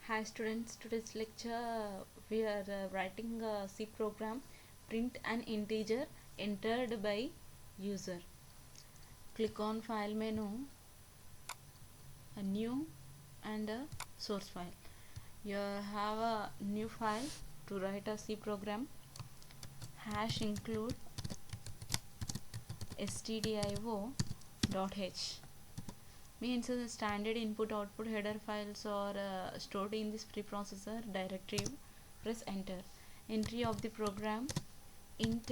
Hi students, today's lecture we are writing a C program, print an integer entered by user. Click on file menu, a new and a source file. You have a new file to write a C program. Hash include stdio.h means the standard input output header files are stored in this preprocessor directory. Press enter. Entry of the program int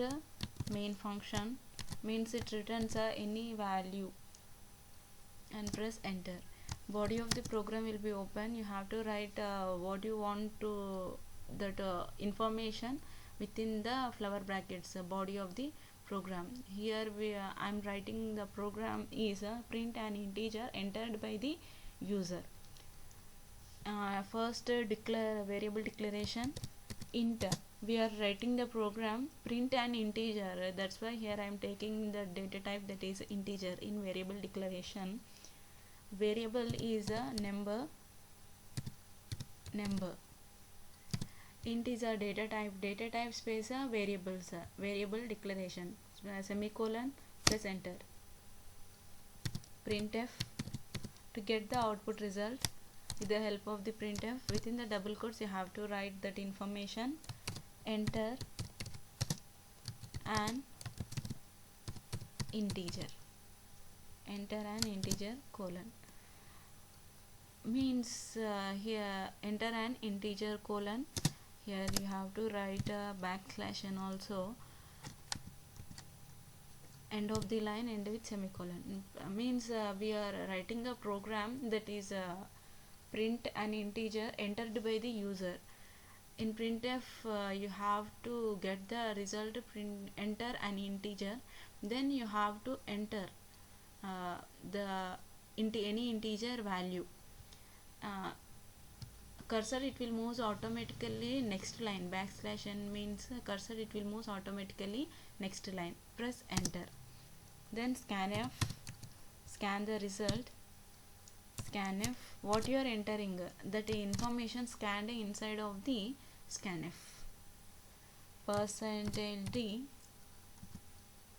main function means it returns any value and press enter. Body of the program will be open. You have to write what you want to that information within the flower brackets body of the program. Here I'm writing the program is print an integer entered by the user. First declare variable declaration int. We are writing the program print an integer, that's why here I am taking the data type that is integer in variable declaration. Variable is a number. Int is a data type space a variables, variable declaration, semicolon, press enter. Printf to get the output result with the help of the printf. Within the double quotes you have to write that information. Enter an integer. Enter an integer colon means here enter an integer colon. Here you have to write a backslash and also end of the line end with semicolon. Means we are writing a program that is print an integer entered by the user. In printf you have to get the result, enter an integer, then you have to enter any integer value. Cursor it will move automatically next line. Backslash n means cursor it will move automatically next line. Press enter. Then scanf, scan the result. Scanf what you are entering, that information scanned inside of the scanf. %d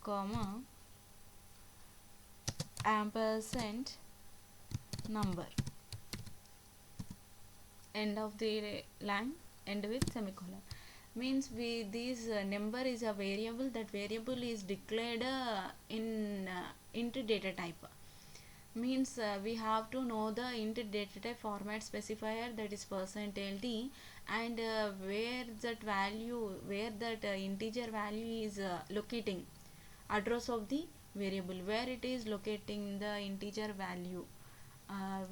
comma ampersand number, end of the line end with semicolon. Means this number is a variable. That variable is declared into data type. Means we have to know the int data type format specifier, that is %d, and where that value, where that integer value is locating, address of the variable, where it is locating the integer value.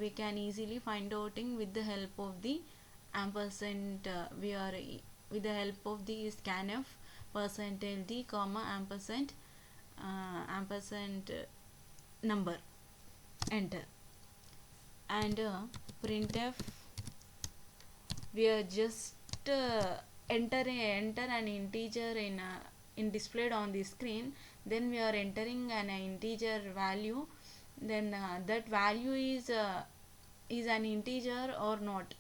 We can easily find out with the help of the ampersand. We are with the help of the scanf %d comma ampersand number, enter. And printf we are just enter an integer in displayed on the screen. Then we are entering an integer value. Then that value is an integer or not.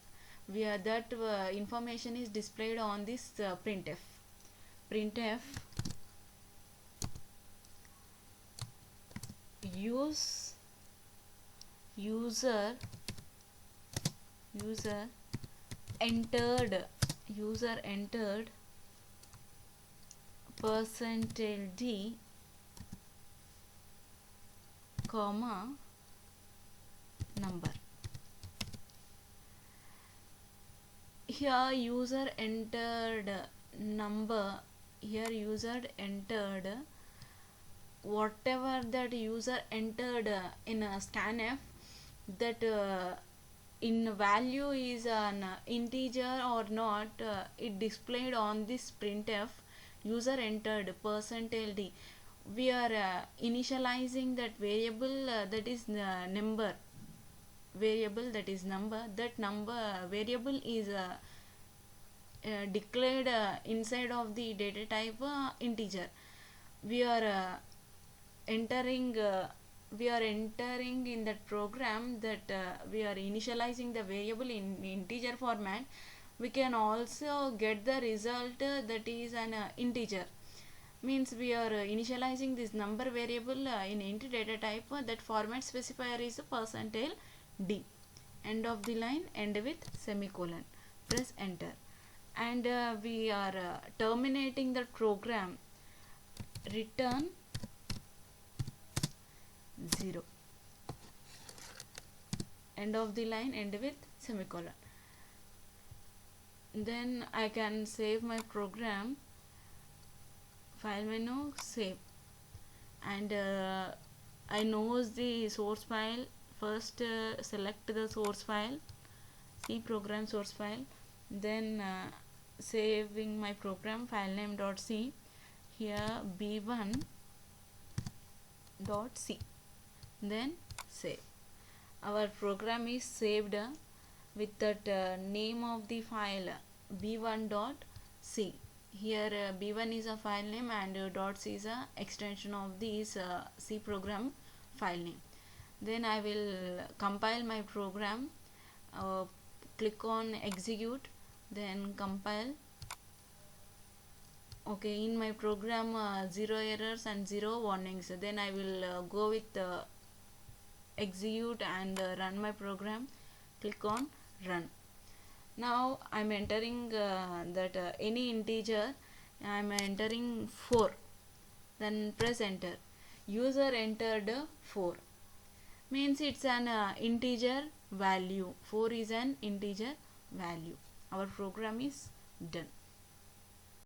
We are that information is displayed on this printf. Printf user entered %d comma number. Here user entered number. Here user entered whatever that user entered in a scanf, that in value is an integer or not, it displayed on this printf. User entered %d. We are initializing that variable that is number. Variable that is number. That number variable is declared inside of the data type integer. We are entering we are entering in that program that we are initializing the variable in integer format, we can also get the result that is an integer. Means we are initializing this number variable in int data type, that format specifier is percentile %d. End of the line, end with semicolon. Press enter, and we are terminating the program. Return 0. End of the line, end with semicolon. Then I can save my program. File menu, save, and I knows the source file. First select the source file, C program source file, then saving my program, file name .c, here b1.c, then save. Our program is saved with that name of the file b1.c. Here b1 is a file name and .c is a extension of this C program file name. Then I will compile my program, click on execute, then compile. Okay, in my program 0 errors and 0 warnings. Then I will go with execute and run my program. Click on run. Now I am entering that any integer. I am entering 4. Then press enter. User entered 4. Means it's an integer value. 4 is an integer value. Our program is done.